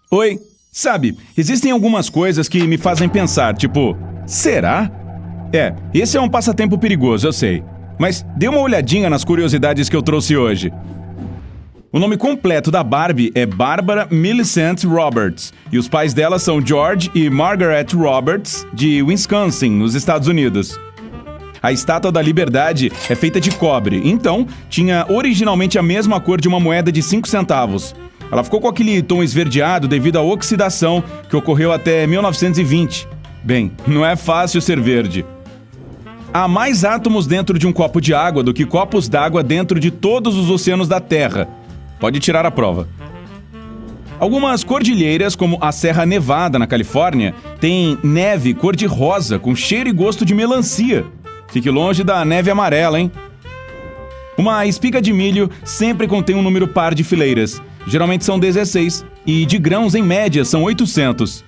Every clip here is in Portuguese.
Oi, sabe, existem algumas coisas que me fazem pensar, tipo, será? Esse é um passatempo perigoso, eu sei. Mas dê uma olhadinha nas curiosidades que eu trouxe hoje. O nome completo da Barbie é Barbara Millicent Roberts, e os pais dela são George e Margaret Roberts, de Wisconsin, nos Estados Unidos. A Estátua da Liberdade é feita de cobre, então tinha originalmente a mesma cor de uma moeda de 5 centavos. Ela ficou com aquele tom esverdeado devido à oxidação que ocorreu até 1920. Bem, não é fácil ser verde. Há mais átomos dentro de um copo de água do que copos d'água dentro de todos os oceanos da Terra. Pode tirar a prova. Algumas cordilheiras, como a Serra Nevada, na Califórnia, têm neve cor-de-rosa com cheiro e gosto de melancia. Fique longe da neve amarela, hein? Uma espiga de milho sempre contém um número par de fileiras. Geralmente são 16, e de grãos, em média, são 800.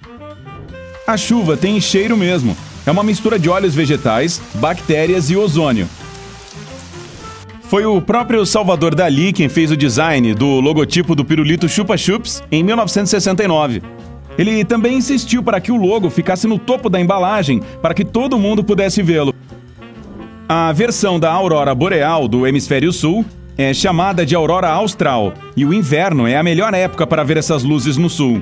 A chuva tem cheiro mesmo. É uma mistura de óleos vegetais, bactérias e ozônio. Foi o próprio Salvador Dalí quem fez o design do logotipo do pirulito Chupa Chups em 1969. Ele também insistiu para que o logo ficasse no topo da embalagem para que todo mundo pudesse vê-lo. A versão da aurora boreal do hemisfério sul é chamada de aurora austral, e o inverno é a melhor época para ver essas luzes no sul.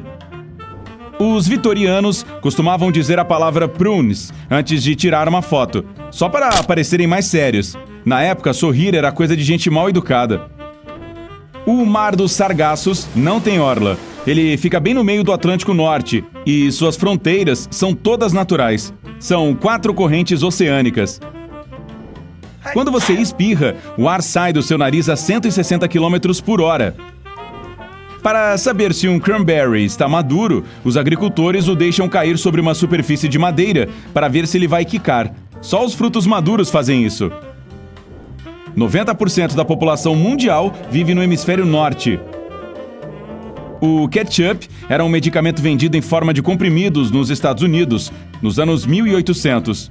Os vitorianos costumavam dizer a palavra prunes antes de tirar uma foto, só para parecerem mais sérios. Na época, sorrir era coisa de gente mal educada. O Mar dos Sargassos não tem orla. Ele fica bem no meio do Atlântico Norte e suas fronteiras são todas naturais. São 4 correntes oceânicas. Quando você espirra, o ar sai do seu nariz a 160 km por hora. Para saber se um cranberry está maduro, os agricultores o deixam cair sobre uma superfície de madeira para ver se ele vai quicar. Só os frutos maduros fazem isso. 90% da população mundial vive no hemisfério norte. O ketchup era um medicamento vendido em forma de comprimidos nos Estados Unidos, nos anos 1800.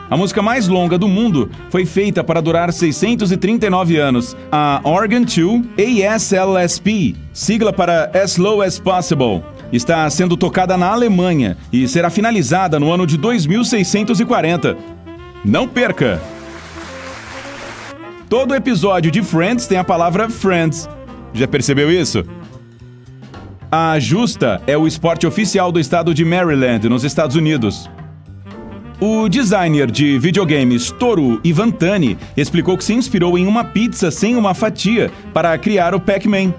A música mais longa do mundo foi feita para durar 639 anos, a Organ 2 ASLSP, sigla para As Slow as Possible. Está sendo tocada na Alemanha e será finalizada no ano de 2640. Não perca! Todo episódio de Friends tem a palavra Friends. Já percebeu isso? A justa é o esporte oficial do estado de Maryland, nos Estados Unidos. O designer de videogames Toru Iwatani explicou que se inspirou em uma pizza sem uma fatia para criar o Pac-Man.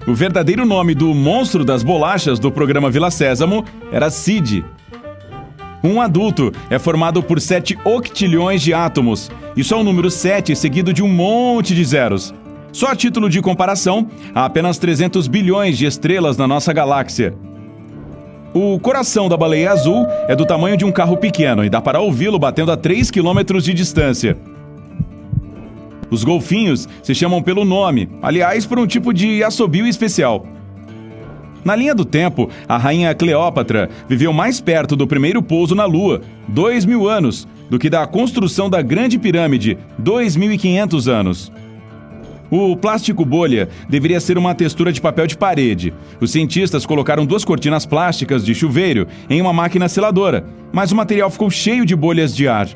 O verdadeiro nome do monstro das bolachas do programa Vila Sésamo era Sid. Um adulto é formado por 7 octilhões de átomos. Isso é o número 7 seguido de um monte de zeros. Só a título de comparação, há apenas 300 bilhões de estrelas na nossa galáxia. O coração da baleia azul é do tamanho de um carro pequeno e dá para ouvi-lo batendo a 3 km de distância. Os golfinhos se chamam pelo nome, aliás, por um tipo de assobio especial. Na linha do tempo, a rainha Cleópatra viveu mais perto do primeiro pouso na Lua, 2.000 anos, do que da construção da Grande Pirâmide, 2.500 anos. O plástico bolha deveria ser uma textura de papel de parede. Os cientistas colocaram 2 cortinas plásticas de chuveiro em uma máquina seladora, mas o material ficou cheio de bolhas de ar.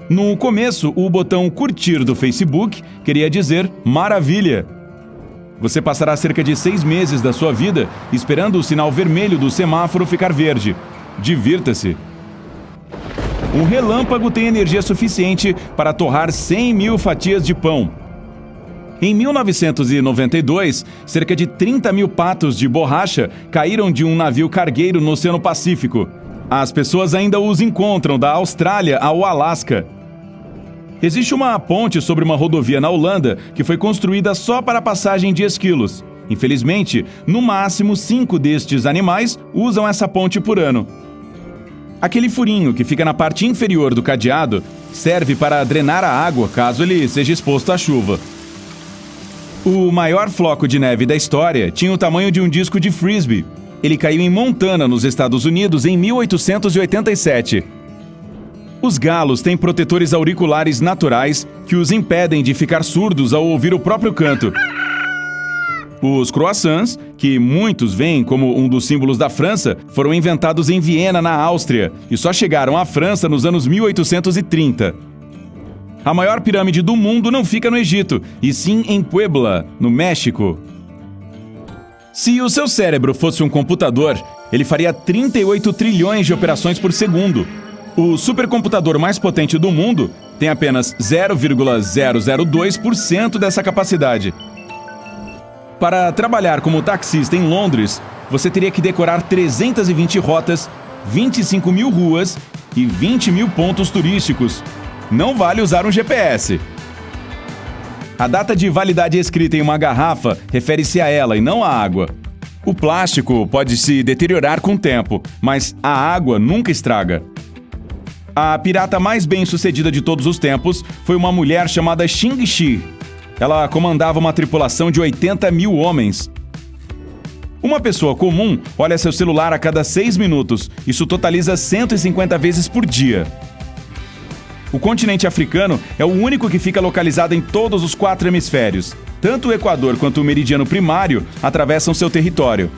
No começo, o botão curtir do Facebook queria dizer maravilha. Você passará cerca de 6 meses da sua vida esperando o sinal vermelho do semáforo ficar verde. Divirta-se! Um relâmpago tem energia suficiente para torrar 100.000 fatias de pão. Em 1992, cerca de 30.000 patos de borracha caíram de um navio cargueiro no Oceano Pacífico. As pessoas ainda os encontram da Austrália ao Alasca. Existe uma ponte sobre uma rodovia na Holanda que foi construída só para a passagem de esquilos. Infelizmente, no máximo 5 destes animais usam essa ponte por ano. Aquele furinho que fica na parte inferior do cadeado serve para drenar a água caso ele seja exposto à chuva. O maior floco de neve da história tinha o tamanho de um disco de frisbee. Ele caiu em Montana, nos Estados Unidos, em 1887. Os galos têm protetores auriculares naturais que os impedem de ficar surdos ao ouvir o próprio canto. Os croissants, que muitos veem como um dos símbolos da França, foram inventados em Viena, na Áustria, e só chegaram à França nos anos 1830. A maior pirâmide do mundo não fica no Egito, e sim em Puebla, no México. Se o seu cérebro fosse um computador, ele faria 38 trilhões de operações por segundo. O supercomputador mais potente do mundo tem apenas 0,002% dessa capacidade. Para trabalhar como taxista em Londres, você teria que decorar 320 rotas, 25 mil ruas e 20 mil pontos turísticos. Não vale usar um GPS. A data de validade escrita em uma garrafa refere-se a ela e não à água. O plástico pode se deteriorar com o tempo, mas a água nunca estraga. A pirata mais bem-sucedida de todos os tempos foi uma mulher chamada Xing Shi. Ela comandava uma tripulação de 80 mil homens. Uma pessoa comum olha seu celular a cada 6 minutos. Isso totaliza 150 vezes por dia. O continente africano é o único que fica localizado em todos os 4 hemisférios. Tanto o Equador quanto o meridiano primário atravessam seu território.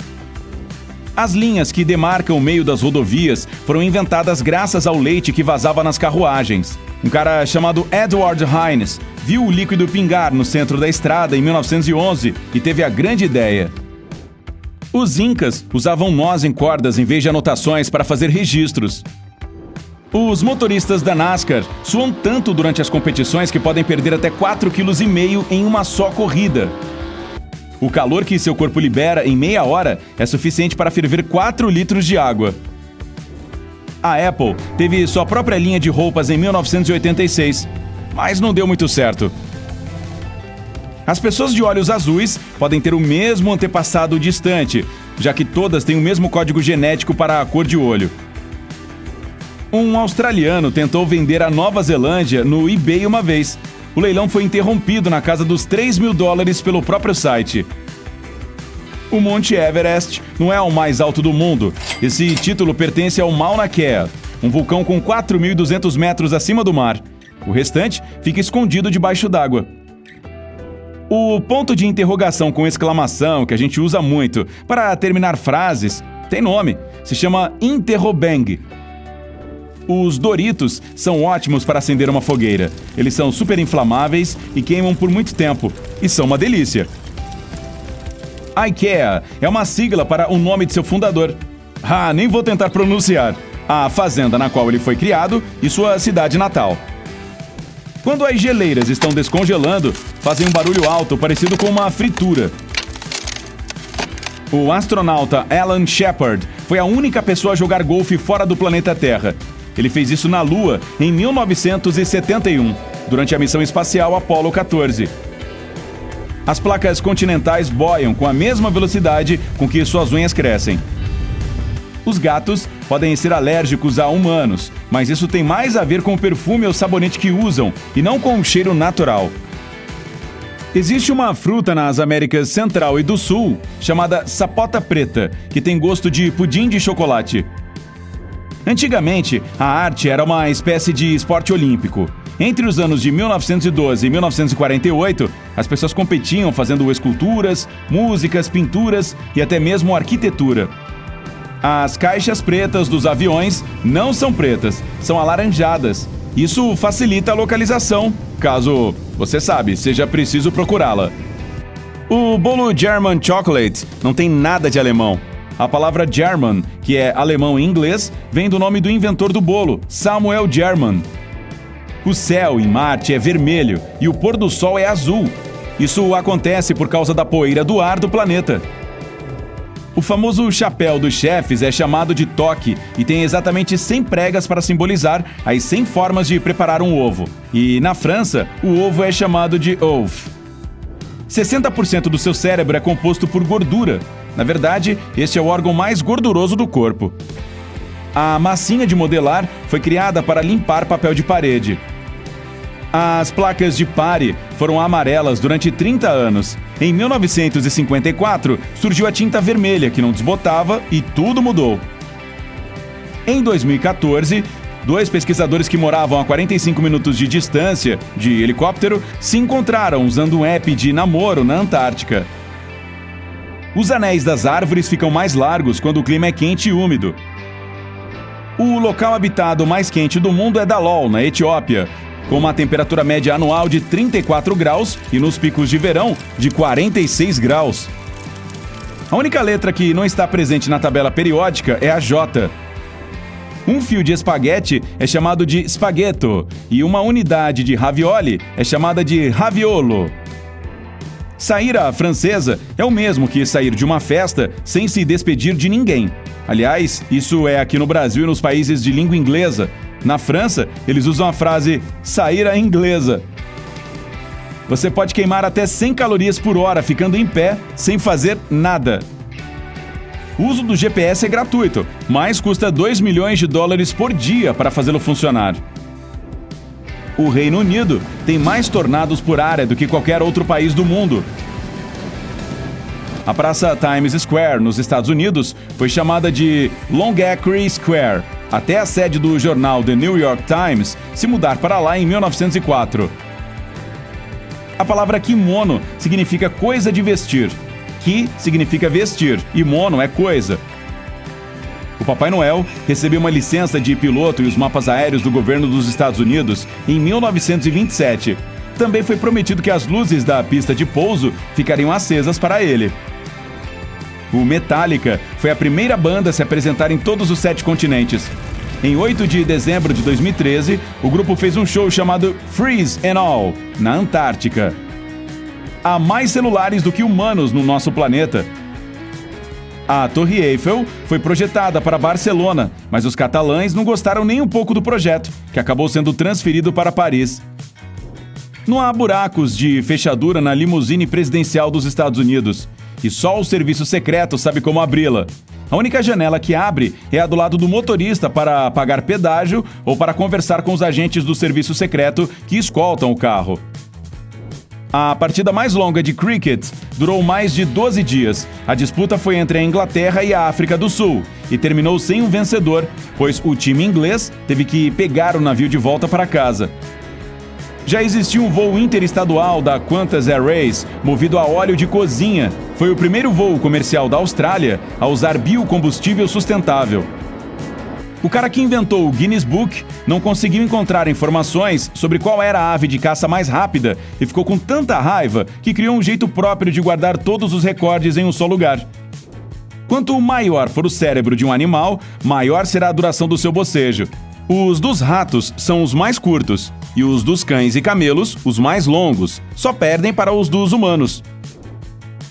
As linhas que demarcam o meio das rodovias foram inventadas graças ao leite que vazava nas carruagens. Um cara chamado Edward Hines viu o líquido pingar no centro da estrada em 1911 e teve a grande ideia. Os incas usavam nós em cordas em vez de anotações para fazer registros. Os motoristas da NASCAR suam tanto durante as competições que podem perder até 4,5 kg em uma só corrida. O calor que seu corpo libera em meia hora é suficiente para ferver 4 litros de água. A Apple teve sua própria linha de roupas em 1986, mas não deu muito certo. As pessoas de olhos azuis podem ter o mesmo antepassado distante, já que todas têm o mesmo código genético para a cor de olho. Um australiano tentou vender a Nova Zelândia no eBay uma vez. O leilão foi interrompido na casa dos $3.000 pelo próprio site. O Monte Everest não é o mais alto do mundo. Esse título pertence ao Mauna Kea, um vulcão com 4.200 metros acima do mar. O restante fica escondido debaixo d'água. O ponto de interrogação com exclamação, que a gente usa muito para terminar frases, tem nome. Se chama interrobang. Os Doritos são ótimos para acender uma fogueira. Eles são super inflamáveis e queimam por muito tempo. E são uma delícia. IKEA é uma sigla para o nome de seu fundador. Nem vou tentar pronunciar. A fazenda na qual ele foi criado e sua cidade natal. Quando as geleiras estão descongelando, fazem um barulho alto parecido com uma fritura. O astronauta Alan Shepard foi a única pessoa a jogar golfe fora do planeta Terra. Ele fez isso na Lua em 1971, durante a missão espacial Apollo 14. As placas continentais boiam com a mesma velocidade com que suas unhas crescem. Os gatos podem ser alérgicos a humanos, mas isso tem mais a ver com o perfume ou sabonete que usam, e não com o cheiro natural. Existe uma fruta nas Américas Central e do Sul, chamada sapota preta, que tem gosto de pudim de chocolate. Antigamente, a arte era uma espécie de esporte olímpico. Entre os anos de 1912 e 1948, as pessoas competiam fazendo esculturas, músicas, pinturas e até mesmo arquitetura. As caixas pretas dos aviões não são pretas, são alaranjadas. Isso facilita a localização, caso, você sabe, seja preciso procurá-la. O bolo German Chocolate não tem nada de alemão. A palavra German, que é alemão em inglês, vem do nome do inventor do bolo, Samuel German. O céu em Marte é vermelho e o pôr do sol é azul. Isso acontece por causa da poeira do ar do planeta. O famoso chapéu dos chefes é chamado de toque e tem exatamente 100 pregas para simbolizar as 100 formas de preparar um ovo. E na França, o ovo é chamado de œuf. 60% do seu cérebro é composto por gordura. Na verdade, este é o órgão mais gorduroso do corpo. A massinha de modelar foi criada para limpar papel de parede. As placas de pare foram amarelas durante 30 anos. Em 1954, surgiu a tinta vermelha, que não desbotava, e tudo mudou. Em 2014, 2 pesquisadores que moravam a 45 minutos de distância, de helicóptero, se encontraram usando um app de namoro na Antártica. Os anéis das árvores ficam mais largos quando o clima é quente e úmido. O local habitado mais quente do mundo é Dalol, na Etiópia, com uma temperatura média anual de 34 graus e nos picos de verão de 46 graus. A única letra que não está presente na tabela periódica é a J. Um fio de espaguete é chamado de spaghetto e uma unidade de ravioli é chamada de raviolo. Sair à francesa é o mesmo que sair de uma festa sem se despedir de ninguém. Aliás, isso é aqui no Brasil e nos países de língua inglesa. Na França, eles usam a frase sair à inglesa. Você pode queimar até 100 calorias por hora ficando em pé sem fazer nada. O uso do GPS é gratuito, mas custa $2 milhões por dia para fazê-lo funcionar. O Reino Unido tem mais tornados por área do que qualquer outro país do mundo. A praça Times Square, nos Estados Unidos, foi chamada de Longacre Square, até a sede do jornal The New York Times se mudar para lá em 1904. A palavra kimono significa coisa de vestir. Ki significa vestir e mono é coisa. O Papai Noel recebeu uma licença de piloto e os mapas aéreos do governo dos Estados Unidos em 1927. Também foi prometido que as luzes da pista de pouso ficariam acesas para ele. O Metallica foi a primeira banda a se apresentar em todos os 7 continentes. Em 8 de dezembro de 2013, o grupo fez um show chamado Freeze and All, na Antártica. Há mais celulares do que humanos no nosso planeta. A Torre Eiffel foi projetada para Barcelona, mas os catalães não gostaram nem um pouco do projeto, que acabou sendo transferido para Paris. Não há buracos de fechadura na limusine presidencial dos Estados Unidos, e só o serviço secreto sabe como abri-la. A única janela que abre é a do lado do motorista para pagar pedágio ou para conversar com os agentes do serviço secreto que escoltam o carro. A partida mais longa de cricket durou mais de 12 dias. A disputa foi entre a Inglaterra e a África do Sul e terminou sem um vencedor, pois o time inglês teve que pegar o navio de volta para casa. Já existia um voo interestadual da Qantas Airways movido a óleo de cozinha. Foi o primeiro voo comercial da Austrália a usar biocombustível sustentável. O cara que inventou o Guinness Book não conseguiu encontrar informações sobre qual era a ave de caça mais rápida e ficou com tanta raiva que criou um jeito próprio de guardar todos os recordes em um só lugar. Quanto maior for o cérebro de um animal, maior será a duração do seu bocejo. Os dos ratos são os mais curtos e os dos cães e camelos os mais longos, só perdem para os dos humanos.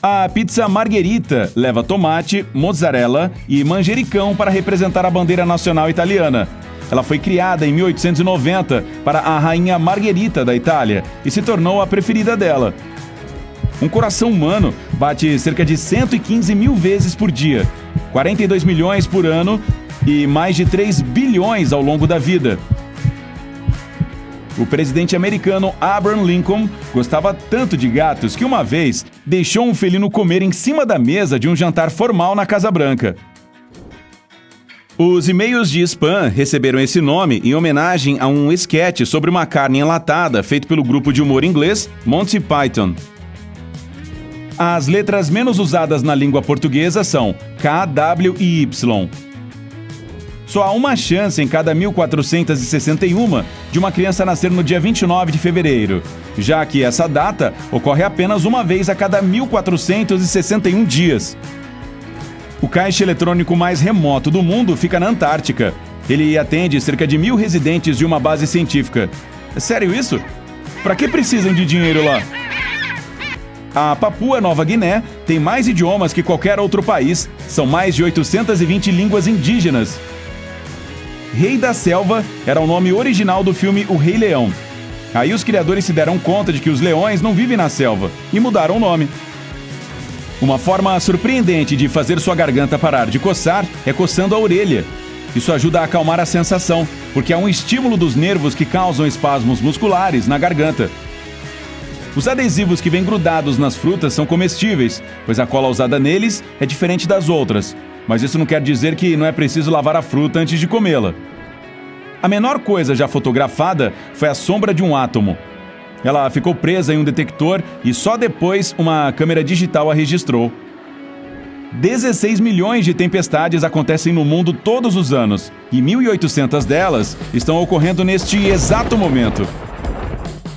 A pizza margherita leva tomate, mozzarella e manjericão para representar a bandeira nacional italiana. Ela foi criada em 1890 para a rainha Margherita da Itália e se tornou a preferida dela. Um coração humano bate cerca de 115 mil vezes por dia, 42 milhões por ano e mais de 3 bilhões ao longo da vida. O presidente americano Abraham Lincoln gostava tanto de gatos que uma vez deixou um felino comer em cima da mesa de um jantar formal na Casa Branca. Os e-mails de spam receberam esse nome em homenagem a um esquete sobre uma carne enlatada feito pelo grupo de humor inglês Monty Python. As letras menos usadas na língua portuguesa são K, W e Y. Só há uma chance em cada 1461 de uma criança nascer no dia 29 de fevereiro, já que essa data ocorre apenas uma vez a cada 1461 dias. O caixa eletrônico mais remoto do mundo fica na Antártica. Ele atende cerca de 1.000 residentes de uma base científica. É sério isso? Para que precisam de dinheiro lá? A Papua Nova Guiné tem mais idiomas que qualquer outro país. São mais de 820 línguas indígenas. Rei da Selva era o nome original do filme O Rei Leão. Aí os criadores se deram conta de que os leões não vivem na selva e mudaram o nome. Uma forma surpreendente de fazer sua garganta parar de coçar é coçando a orelha. Isso ajuda a acalmar a sensação, porque há um estímulo dos nervos que causam espasmos musculares na garganta. Os adesivos que vêm grudados nas frutas são comestíveis, pois a cola usada neles é diferente das outras. Mas isso não quer dizer que não é preciso lavar a fruta antes de comê-la. A menor coisa já fotografada foi a sombra de um átomo. Ela ficou presa em um detector e só depois uma câmera digital a registrou. 16 milhões de tempestades acontecem no mundo todos os anos, e 1.800 delas estão ocorrendo neste exato momento.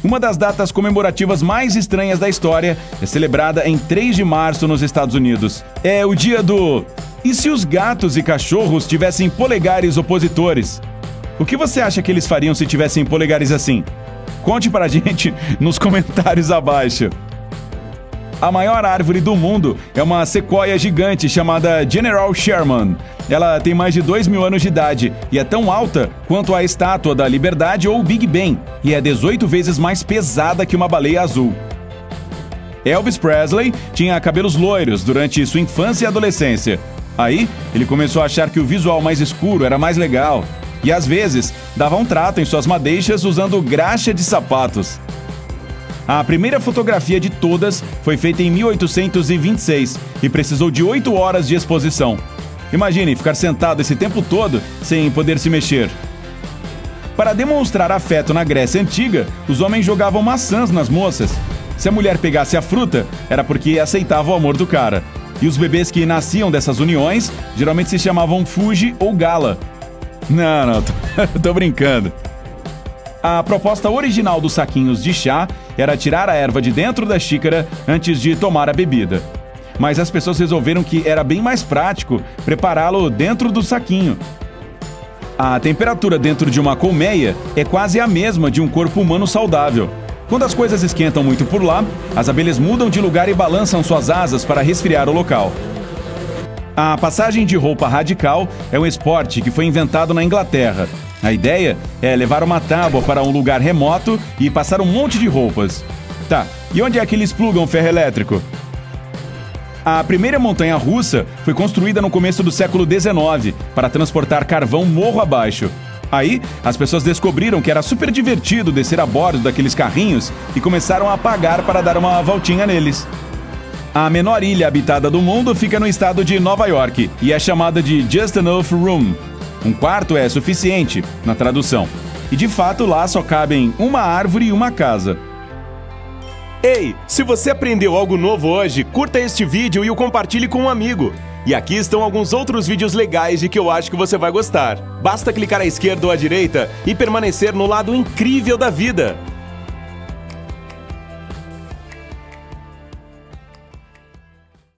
Uma das datas comemorativas mais estranhas da história é celebrada em 3 de março nos Estados Unidos. É o dia do... E se os gatos e cachorros tivessem polegares opositores? O que você acha que eles fariam se tivessem polegares assim? Conte pra gente nos comentários abaixo. A maior árvore do mundo é uma sequoia gigante chamada General Sherman. Ela tem mais de 2.000 anos de idade e é tão alta quanto a Estátua da Liberdade ou Big Ben, e é 18 vezes mais pesada que uma baleia azul. Elvis Presley tinha cabelos loiros durante sua infância e adolescência. Aí, ele começou a achar que o visual mais escuro era mais legal e, às vezes, dava um trato em suas madeixas usando graxa de sapatos. A primeira fotografia de todas foi feita em 1826 e precisou de 8 horas de exposição. Imagine ficar sentado esse tempo todo sem poder se mexer. Para demonstrar afeto na Grécia Antiga, os homens jogavam maçãs nas moças. Se a mulher pegasse a fruta, era porque aceitava o amor do cara. E os bebês que nasciam dessas uniões geralmente se chamavam Fuji ou Gala. Não, tô brincando. A proposta original dos saquinhos de chá era tirar a erva de dentro da xícara antes de tomar a bebida. Mas as pessoas resolveram que era bem mais prático prepará-lo dentro do saquinho. A temperatura dentro de uma colmeia é quase a mesma de um corpo humano saudável. Quando as coisas esquentam muito por lá, as abelhas mudam de lugar e balançam suas asas para resfriar o local. A passagem de roupa radical é um esporte que foi inventado na Inglaterra. A ideia é levar uma tábua para um lugar remoto e passar um monte de roupas. Tá, e onde é que eles plugam ferro elétrico? A primeira montanha russa foi construída no começo do século XIX para transportar carvão morro abaixo. Aí, as pessoas descobriram que era super divertido descer a bordo daqueles carrinhos e começaram a pagar para dar uma voltinha neles. A menor ilha habitada do mundo fica no estado de Nova York e é chamada de Just Enough Room. Um quarto é suficiente, na tradução. E de fato lá só cabem uma árvore e uma casa. Ei, se você aprendeu algo novo hoje, curta este vídeo e o compartilhe com um amigo. E aqui estão alguns outros vídeos legais de que eu acho que você vai gostar. Basta clicar à esquerda ou à direita e permanecer no lado incrível da vida.